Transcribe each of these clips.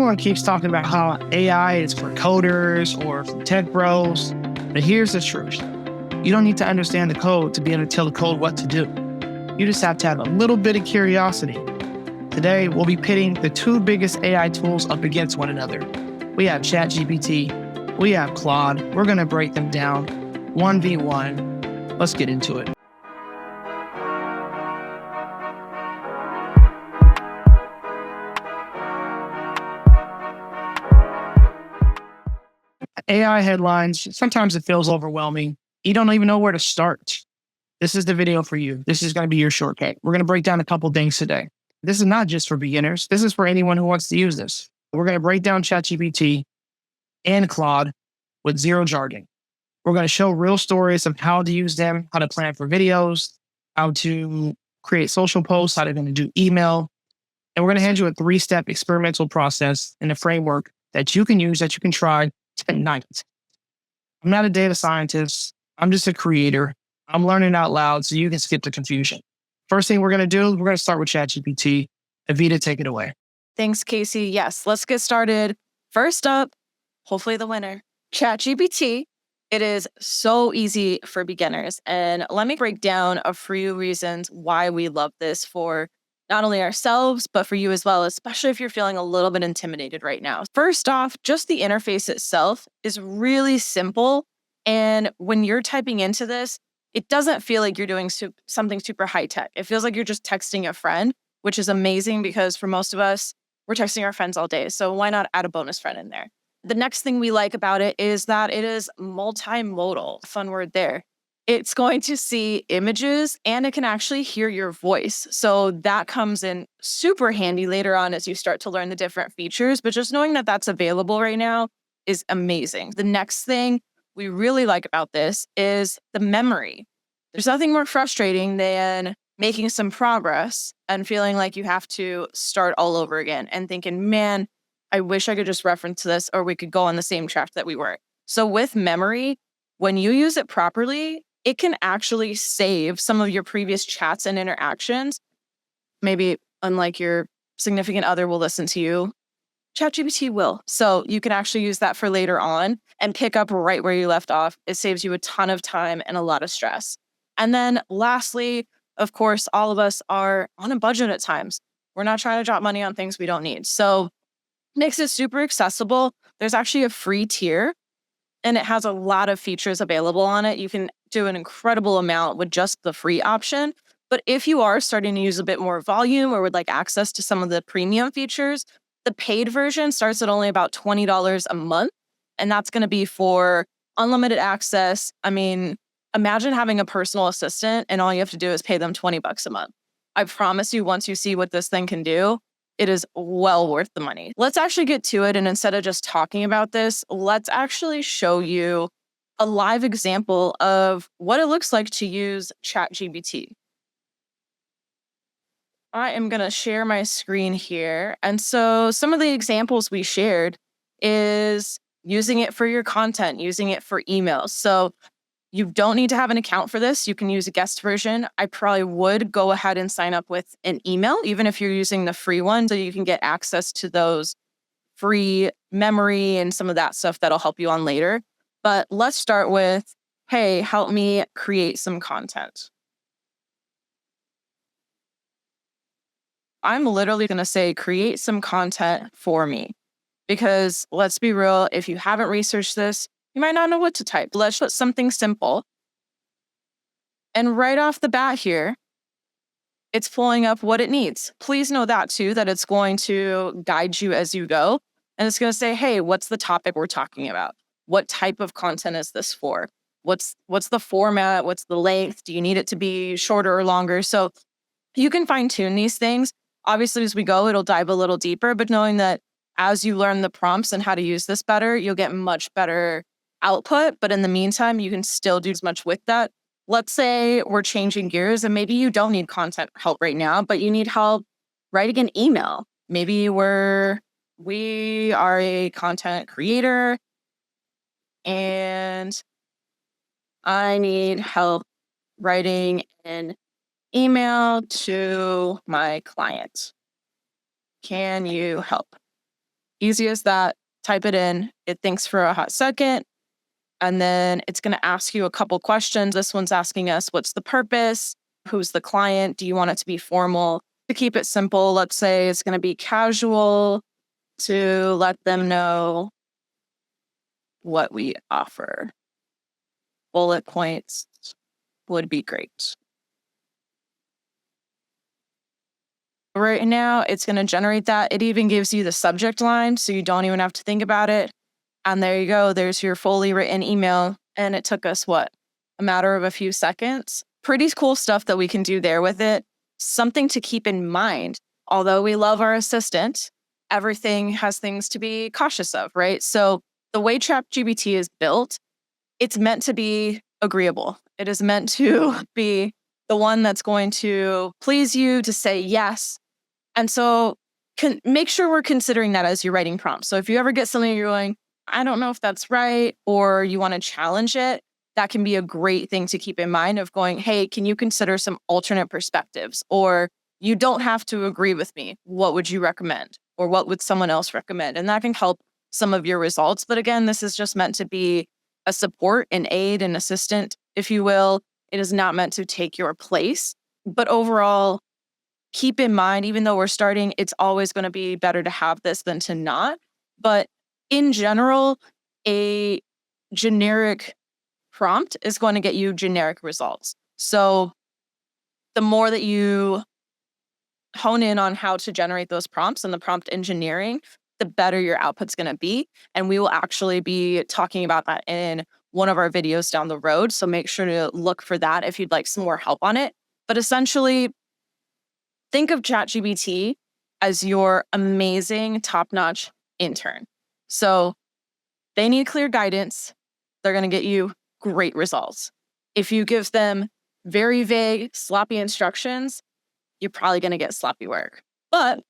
Everyone keeps talking about how AI is for coders or for tech bros, but here's the truth. You don't need to understand the code to be able to tell the code what to do. You just have to have a little bit of curiosity. Today, we'll be pitting the two biggest AI tools up against one another. We have ChatGPT, we have Claude. We're going to break them down 1v1. Let's get into it. AI headlines, sometimes it feels overwhelming. You don't even know where to start. This is the video for you. This is going to be your shortcut. We're going to break down a couple things today. This is not just for beginners. This is for anyone who wants to use this. We're going to break down ChatGPT and Claude with zero jargon. We're going to show real stories of how to use them, how to plan for videos, how to create social posts, how to do email. And we're going to hand you a 3-step experimental process and a framework that you can use, that you can try tonight. I'm not a data scientist. I'm just a creator. I'm learning out loud so you can skip the confusion. First thing we're going to do, we're going to start with ChatGPT. Evita, take it away. Thanks, Casey. Yes, let's get started. First up, hopefully the winner, ChatGPT. It is so easy for beginners. And let me break down a few reasons why we love this for not only ourselves, but for you as well, especially if you're feeling a little bit intimidated right now. First off, just the interface itself is really simple. And when you're typing into this, it doesn't feel like you're doing something super high tech. It feels like you're just texting a friend, which is amazing because for most of us, we're texting our friends all day. So why not add a bonus friend in there? The next thing we like about it is that it is multimodal. Fun word there. It's going to see images and it can actually hear your voice. So that comes in super handy later on as you start to learn the different features. But just knowing that that's available right now is amazing. The next thing we really like about this is the memory. There's nothing more frustrating than making some progress and feeling like you have to start all over again and thinking, man, I wish I could just reference this or we could go on the same track that we were. So with memory, when you use it properly, it can actually save some of your previous chats and interactions. Maybe unlike your significant other will listen to you, ChatGPT will. So you can actually use that for later on and pick up right where you left off. It saves you a ton of time and a lot of stress. And then lastly, of course, all of us are on a budget at times. We're not trying to drop money on things we don't need. So makes it super accessible. There's actually a free tier and it has a lot of features available on it. You can do an incredible amount with just the free option. But if you are starting to use a bit more volume or would like access to some of the premium features, the paid version starts at only about $20 a month. And that's going to be for unlimited access. I mean, imagine having a personal assistant and all you have to do is pay them $20 a month. I promise you, once you see what this thing can do, it is well worth the money. Let's actually get to it. And instead of just talking about this, let's actually show you a live example of what it looks like to use ChatGPT. I am going to share my screen here. And so some of the examples we shared is using it for your content, using it for emails. So you don't need to have an account for this. You can use a guest version. I probably would go ahead and sign up with an email, even if you're using the free one, so you can get access to those free memory and some of that stuff that'll help you on later. But let's start with, hey, help me create some content. I'm literally going to say, create some content for me. Because let's be real, if you haven't researched this, you might not know what to type. Let's put something simple. And right off the bat here, it's pulling up what it needs. Please know that too, that it's going to guide you as you go. And it's going to say, hey, what's the topic we're talking about? What type of content is this for? What's the format? What's the length? Do you need it to be shorter or longer? So you can fine tune these things. Obviously, as we go, it'll dive a little deeper, but knowing that as you learn the prompts and how to use this better, you'll get much better output. But in the meantime, you can still do as much with that. Let's say we're changing gears and maybe you don't need content help right now, but you need help writing an email. Maybe we are a content creator and I need help writing an email to my client. Can you help? Easy as that. Type it in. It thinks for a hot second. And then it's going to ask you a couple questions. This one's asking us, what's the purpose? Who's the client? Do you want it to be formal? To keep it simple, let's say it's going to be casual to let them know what we offer. Bullet points would be great. Right now, it's going to generate that. It even gives you the subject line, so you don't even have to think about it. And there you go. There's your fully written email. And it took us, what, a matter of a few seconds? Pretty cool stuff that we can do there with it. Something to keep in mind. Although we love our assistant, everything has things to be cautious of, right? So the way ChatGPT is built, it's meant to be agreeable. It is meant to be the one that's going to please you, to say yes. And so make sure we're considering that as you're writing prompts. So if you ever get something you're going, I don't know if that's right, or you want to challenge it, that can be a great thing to keep in mind of going, hey, can you consider some alternate perspectives? Or you don't have to agree with me. What would you recommend? Or what would someone else recommend? And that can help some of your results. But again, this is just meant to be a support, an aid, an assistant, if you will. It is not meant to take your place. But overall, keep in mind, even though we're starting, it's always going to be better to have this than to not. But in general, a generic prompt is going to get you generic results. So the more that you hone in on how to generate those prompts and the prompt engineering, the better your output's going to be. And we will actually be talking about that in one of our videos down the road. So make sure to look for that if you'd like some more help on it. But essentially, think of ChatGPT as your amazing, top-notch intern. So they need clear guidance. They're going to get you great results. If you give them very vague, sloppy instructions, you're probably going to get sloppy work. But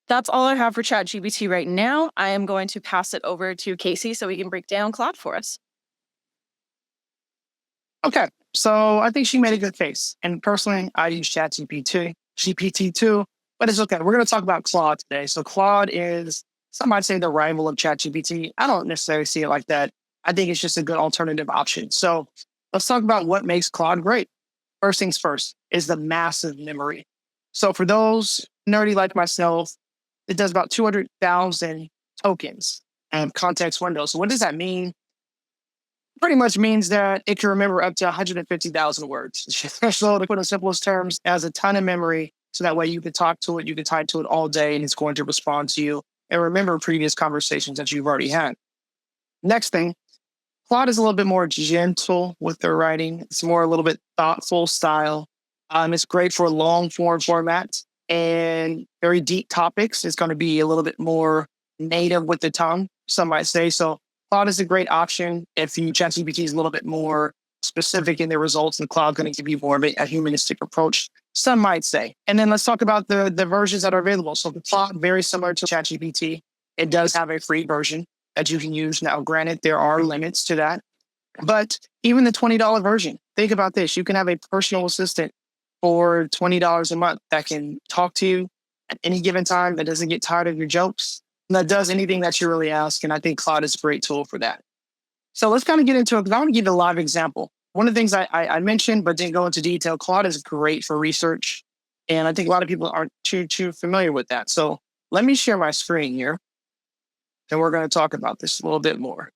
that's all I have for ChatGPT right now. I am going to pass it over to Casey so we can break down Claude for us. Okay. So I think she made a good case. And personally, I use ChatGPT, GPT-2, but it's okay. We're going to talk about Claude today. So Claude is, some might say, the rival of ChatGPT. I don't necessarily see it like that. I think it's just a good alternative option. So let's talk about what makes Claude great. First things first is the massive memory. So for those nerdy like myself, it does about 200,000 tokens and context windows. So what does that mean? Pretty much means that it can remember up to 150,000 words. So to put in simplest terms, it has a ton of memory. So that way you can talk to it, you can type to it all day, and it's going to respond to you and remember previous conversations that you've already had. Next thing, Claude is a little bit more gentle with their writing. It's more a little bit thoughtful style. It's great for long form formats and very deep topics. It's going to be a little bit more native with the tongue, some might say. So Claude is a great option if you ChatGPT is a little bit more specific in their results, and Claude going to give you more of a humanistic approach, some might say. And then let's talk about the versions that are available. So the Claude, very similar to ChatGPT, it does have a free version that you can use. Now, granted, there are limits to that, but even the $20 version, think about this. You can have a personal assistant for $20 a month that can talk to you at any given time, that doesn't get tired of your jokes, and that does anything that you really ask. And I think Claude is a great tool for that. So let's kind of get into it, because I want to give you a live example. One of the things I mentioned, but didn't go into detail, Claude is great for research. And I think a lot of people aren't too familiar with that. So let me share my screen here, and we're going to talk about this a little bit more.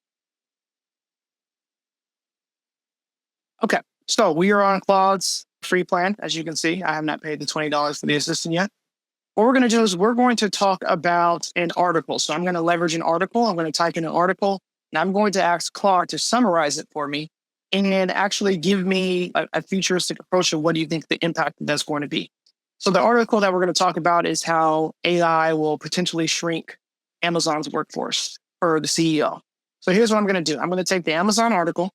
Okay, so we are on Claude's free plan. As you can see, I have not paid the $20 for the assistant yet. What we're going to do is we're going to talk about an article. So I'm going to leverage an article. I'm going to type in an article, and I'm going to ask Claude to summarize it for me and actually give me a futuristic approach of what do you think the impact that's going to be. So the article that we're going to talk about is how AI will potentially shrink Amazon's workforce for the CEO. So here's what I'm going to do. I'm going to take the Amazon article.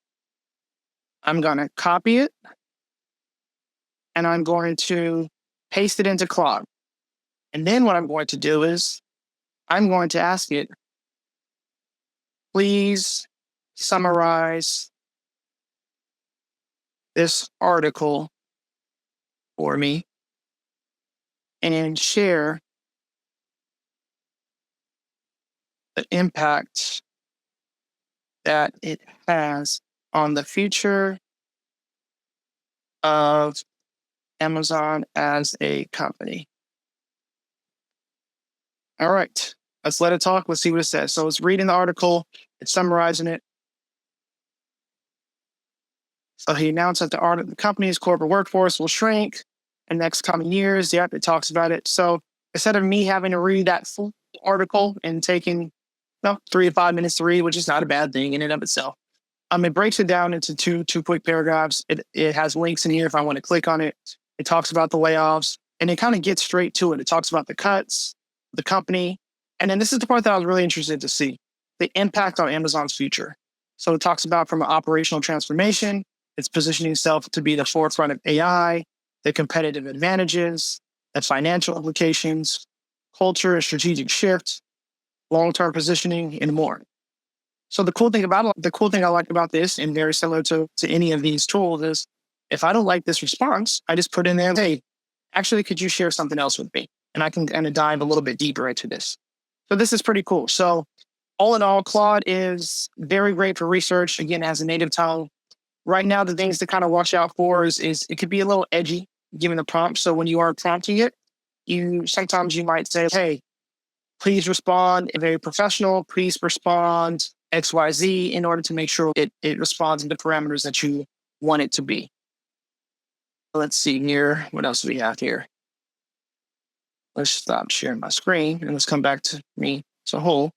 I'm going to copy it, and I'm going to paste it into Claude. And then what I'm going to do is I'm going to ask it, please summarize this article for me and share the impact that it has on the future of Amazon as a company. All right, let's let it talk. Let's see what it says. So it's reading the article, it's summarizing it. So he announced that the company's corporate workforce will shrink in the next coming years. Yep, it talks about it. So instead of me having to read that full article and taking 3 to 5 minutes to read, which is not a bad thing in and of itself, it breaks it down into two quick paragraphs. It has links in here if I want to click on it. It talks about the layoffs, and it kind of gets straight to it. It talks about the cuts, the company, and then this is the part that I was really interested to see: the impact on Amazon's future. So it talks about from an operational transformation, it's positioning itself to be the forefront of AI, the competitive advantages, the financial implications, culture and strategic shift, long-term positioning, and more. So the cool thing I like about this, and very similar to any of these tools, is if I don't like this response, I just put in there, hey, actually, could you share something else with me? And I can kind of dive a little bit deeper into this. So this is pretty cool. So all in all, Claude is very great for research. Again, as a native tongue. Right now, the things to kind of watch out for is it could be a little edgy given the prompt. So when you are prompting it, sometimes you might say, hey, please respond very professional. Please respond XYZ in order to make sure it responds in the parameters that you want it to be. Let's see here. What else do we have here? Let's stop sharing my screen and let's come back to me as a whole.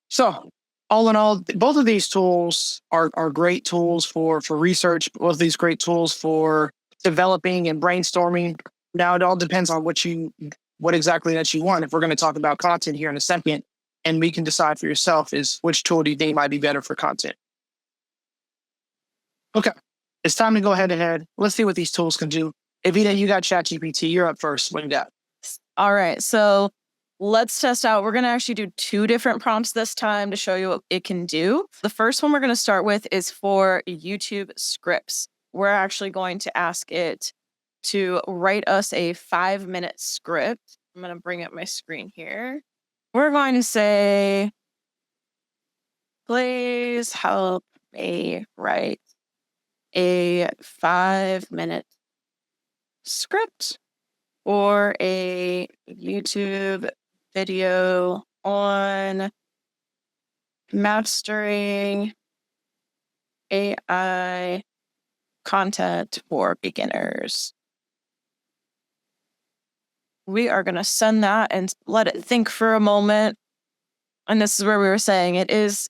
So all in all, both of these tools are great tools for research. Both of these great tools for developing and brainstorming. Now it all depends on what exactly that you want. If we're going to talk about content here in a second, and we can decide for yourself is which tool do you think might be better for content. Okay, it's time to go ahead. Let's see what these tools can do. Evita, you got ChatGPT. You're up first. What do you got? All right, so let's test out. We're going to actually do 2 different prompts this time to show you what it can do. The first one we're going to start with is for YouTube scripts. We're actually going to ask it to write us a 5-minute script. I'm going to bring up my screen here. We're going to say, please help me write a 5-minute script or a YouTube video on mastering AI content for beginners. We are going to send that and let it think for a moment. And this is where we were saying it is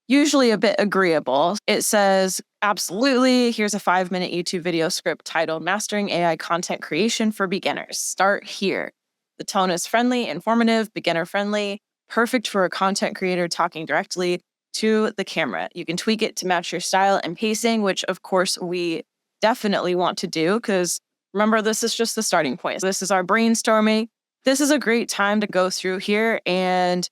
usually a bit agreeable. It says, absolutely, here's a 5-minute YouTube video script titled Mastering AI Content Creation for Beginners. Start here. The tone is friendly, informative, beginner friendly, perfect for a content creator talking directly to the camera. You can tweak it to match your style and pacing, which of course we definitely want to do because remember, this is just the starting point. This is our brainstorming. This is a great time to go through here and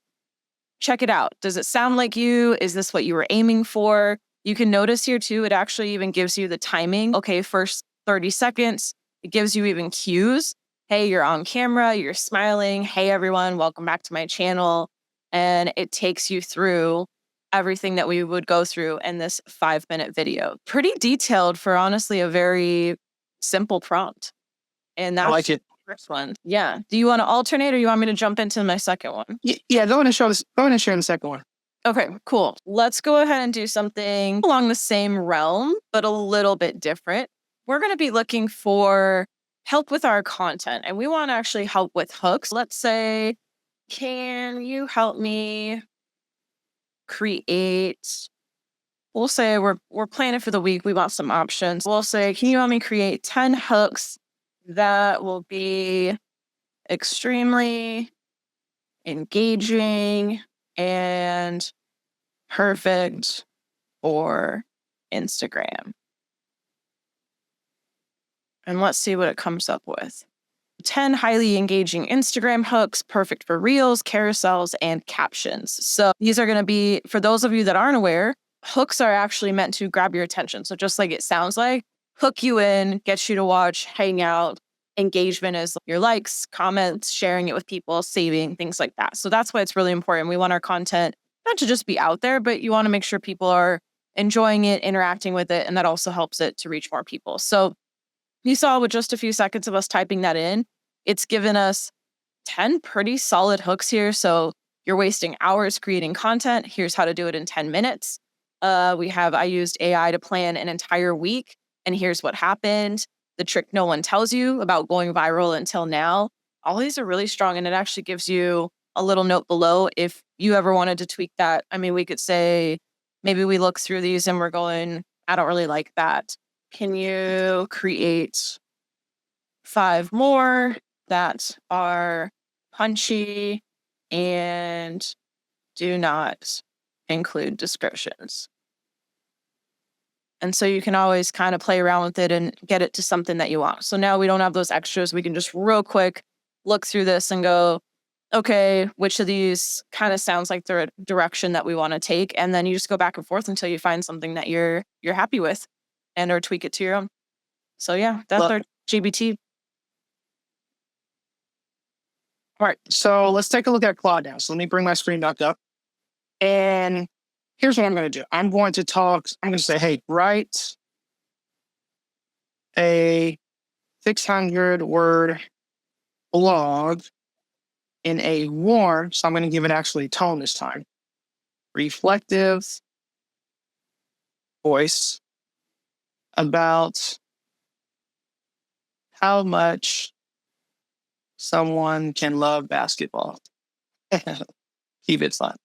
check it out. Does it sound like you? Is this what you were aiming for? You can notice here too, it actually even gives you the timing. Okay, first 30 seconds. It gives you even cues. Hey, you're on camera, you're smiling. Hey, everyone, welcome back to my channel. And it takes you through everything that we would go through in this 5-minute video. Pretty detailed for honestly a very simple prompt. And that's I like it. the first one. Yeah. Do you want to alternate or you want me to jump into my second one? Yeah, go ahead and share the second one. Okay, cool. Let's go ahead and do something along the same realm, but a little bit different. We're going to be looking for help with our content, and we want to actually help with hooks. Let's say, can you help me create? We'll say we're planning for the week. We want some options. We'll say, can you help me create 10 hooks that will be extremely engaging and perfect for Instagram? And let's see what it comes up with. 10 highly engaging Instagram hooks, perfect for reels, carousels, and captions. So these are going to be, for those of you that aren't aware, hooks are actually meant to grab your attention. So just like it sounds like, hook you in, get you to watch, hang out, engagement is your likes, comments, sharing it with people, saving, things like that. So that's why it's really important. We want our content not to just be out there, but you want to make sure people are enjoying it, interacting with it, and that also helps it to reach more people. So you saw with just a few seconds of us typing that in, it's given us 10 pretty solid hooks here. So you're wasting hours creating content. Here's how to do it in 10 minutes. I used AI to plan an entire week, and here's what happened. The trick no one tells you about going viral until now. All these are really strong, and it actually gives you a little note below if you ever wanted to tweak that. I mean, we could say maybe we look through these and we're going, I don't really like that. Can you create 5 more that are punchy and do not include descriptions? And so you can always kind of play around with it and get it to something that you want. So now we don't have those extras. We can just real quick look through this and go, okay, which of these kind of sounds like the direction that we want to take? And then you just go back and forth until you find something that you're happy with and or tweak it to your own. So yeah, that's our GBT. All right, so let's take a look at Claude now. So let me bring my screen back up. And here's what I'm going to do. I'm going to say, hey, write a 600-word blog in a warm, so I'm going to give it actually tone this time, reflective voice about how much someone can love basketball. Keep it fun.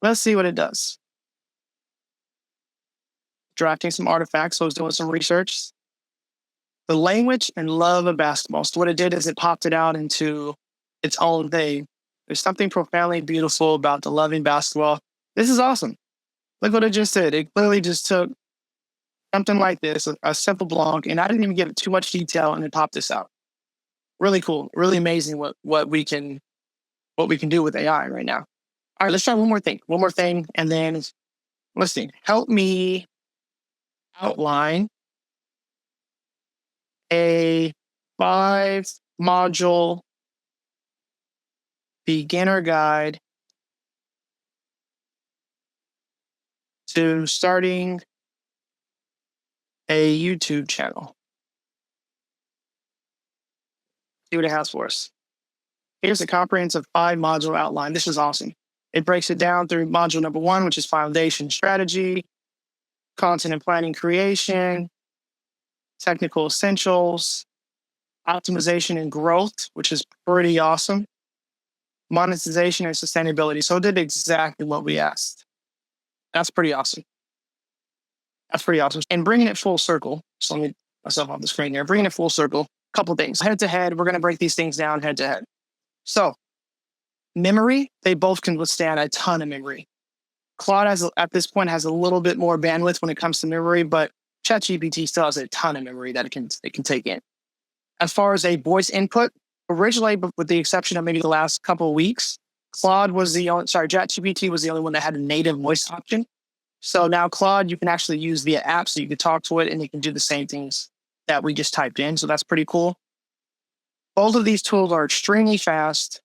Let's see what it does. Drafting some artifacts, so I was doing some research. The language and love of basketball. So what it did is it popped it out into its own thing. There's something profoundly beautiful about the loving basketball. This is awesome. Look what it just did. It clearly just took something like this, a simple blog, and I didn't even give it too much detail, and it popped this out. Really cool, really amazing what we can do with AI right now. All right, let's try one more thing, and then let's see. Help me outline a 5-module beginner guide to starting a YouTube channel. See what it has for us. Here's a comprehensive 5-module outline. This is awesome. It breaks it down through module number 1, which is foundation strategy, content and planning creation, technical essentials, optimization and growth, which is pretty awesome, monetization and sustainability. So it did exactly what we asked. That's pretty awesome. And bringing it full circle. So let me myself off the screen here. Bringing it full circle. Couple things. Head to head. We're going to break these things down head to head. So memory, they both can withstand a ton of memory. Claude at this point has a little bit more bandwidth when it comes to memory, but ChatGPT still has a ton of memory that it can take in. As far as a voice input, originally, with the exception of maybe the last couple of weeks, ChatGPT was the only one that had a native voice option. So now Claude, you can actually use via app, so you can talk to it and it can do the same things that we just typed in. So that's pretty cool. Both of these tools are extremely fast.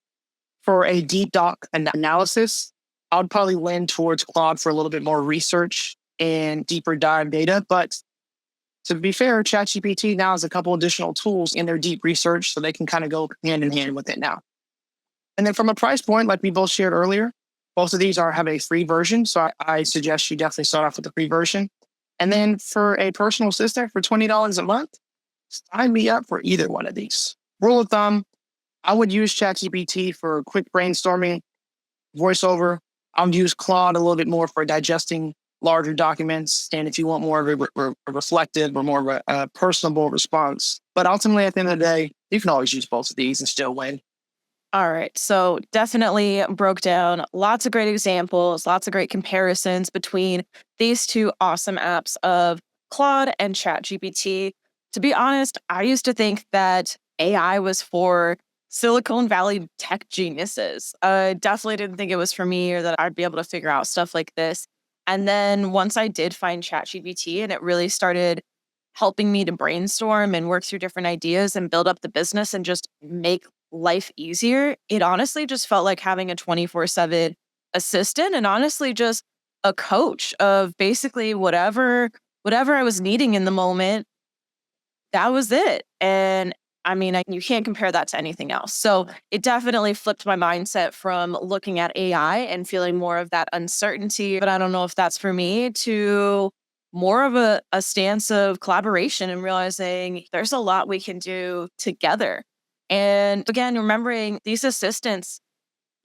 For a deep doc analysis, I would probably lean towards Claude for a little bit more research and deeper dive data. But to be fair, ChatGPT now has a couple additional tools in their deep research, so they can kind of go hand in hand with it now. And then from a price point, like we both shared earlier, both of these have a free version. So I suggest you definitely start off with the free version. And then for a personal assistant for $20 a month, sign me up for either one of these. Rule of thumb, I would use ChatGPT for quick brainstorming, voiceover. I would use Claude a little bit more for digesting larger documents. And if you want more of a reflective or more of a personable response. But ultimately, at the end of the day, you can always use both of these and still win. All right. So definitely broke down lots of great examples, lots of great comparisons between these two awesome apps of Claude and ChatGPT. To be honest, I used to think that AI was for Silicon Valley tech geniuses. I definitely didn't think it was for me or that I'd be able to figure out stuff like this. And then once I did find ChatGPT and it really started helping me to brainstorm and work through different ideas and build up the business and just make life easier. It honestly just felt like having a 24/7 assistant and honestly just a coach of basically whatever I was needing in the moment. That was it. And I mean, you can't compare that to anything else. So it definitely flipped my mindset from looking at AI and feeling more of that uncertainty, but I don't know if that's for me, to more of a stance of collaboration and realizing there's a lot we can do together. And again, remembering these assistants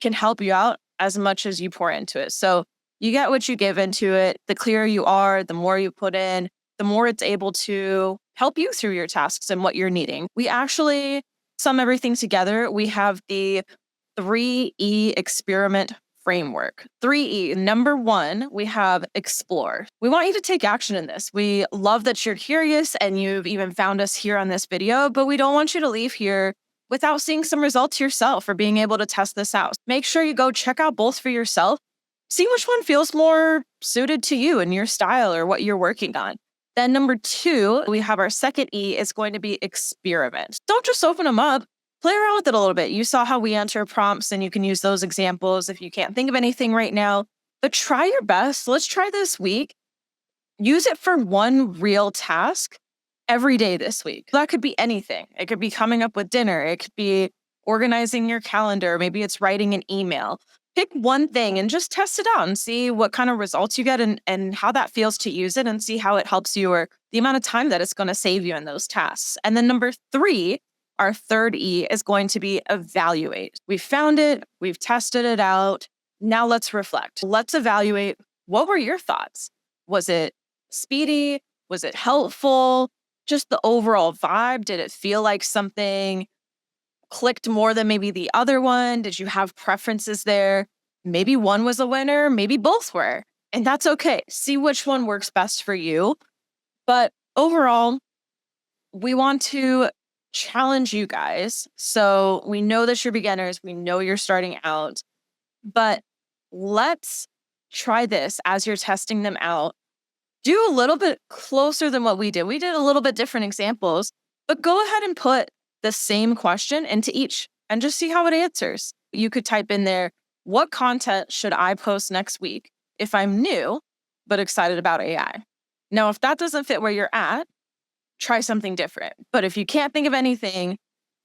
can help you out as much as you pour into it. So you get what you give into it. The clearer you are, the more you put in, the more it's able to help you through your tasks and what you're needing. We actually sum everything together. We have the 3E experiment framework. 3E, number one, we have explore. We want you to take action in this. We love that you're curious and you've even found us here on this video, but we don't want you to leave here without seeing some results yourself or being able to test this out. Make sure you go check out both for yourself. See which one feels more suited to you and your style or what you're working on. Then number two, we have our second E is going to be experiment. Don't just open them up. Play around with it a little bit. You saw how we enter prompts and you can use those examples if you can't think of anything right now. But try your best. Let's try this week. Use it for one real task every day this week. That could be anything. It could be coming up with dinner. It could be organizing your calendar. Maybe it's writing an email. Pick one thing and just test it out and see what kind of results you get and how that feels to use it and see how it helps you or the amount of time that it's going to save you in those tasks. And then number three, our third E is going to be evaluate. We found it. We've tested it out. Now let's reflect. Let's evaluate. What were your thoughts? Was it speedy? Was it helpful? Just the overall vibe? Did it feel like something clicked more than maybe the other one? Did you have preferences there? Maybe one was a winner, maybe both were. And that's okay. See which one works best for you. But overall, we want to challenge you guys. So we know that you're beginners, we know you're starting out, but let's try this as you're testing them out. Do a little bit closer than what we did. We did a little bit different examples, but go ahead and put the same question into each and just see how it answers. You could type in there, what content should I post next week if I'm new but excited about AI? Now, if that doesn't fit where you're at, try something different. But if you can't think of anything,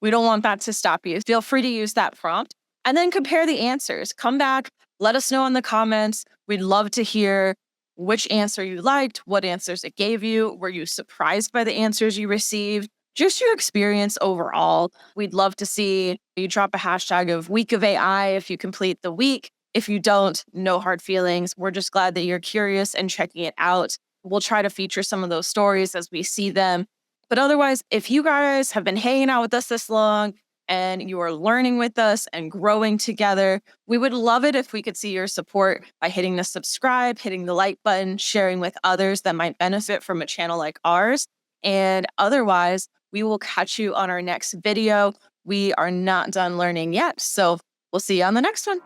we don't want that to stop you. Feel free to use that prompt and then compare the answers. Come back, let us know in the comments. We'd love to hear which answer you liked, what answers it gave you. Were you surprised by the answers you received? Just your experience overall. We'd love to see you drop a hashtag of Week of AI if you complete the week. If you don't, no hard feelings. We're just glad that you're curious and checking it out. We'll try to feature some of those stories as we see them. But otherwise, if you guys have been hanging out with us this long and you are learning with us and growing together, we would love it if we could see your support by hitting the subscribe, hitting the like button, sharing with others that might benefit from a channel like ours. And otherwise, we will catch you on our next video. We are not done learning yet, so we'll see you on the next one.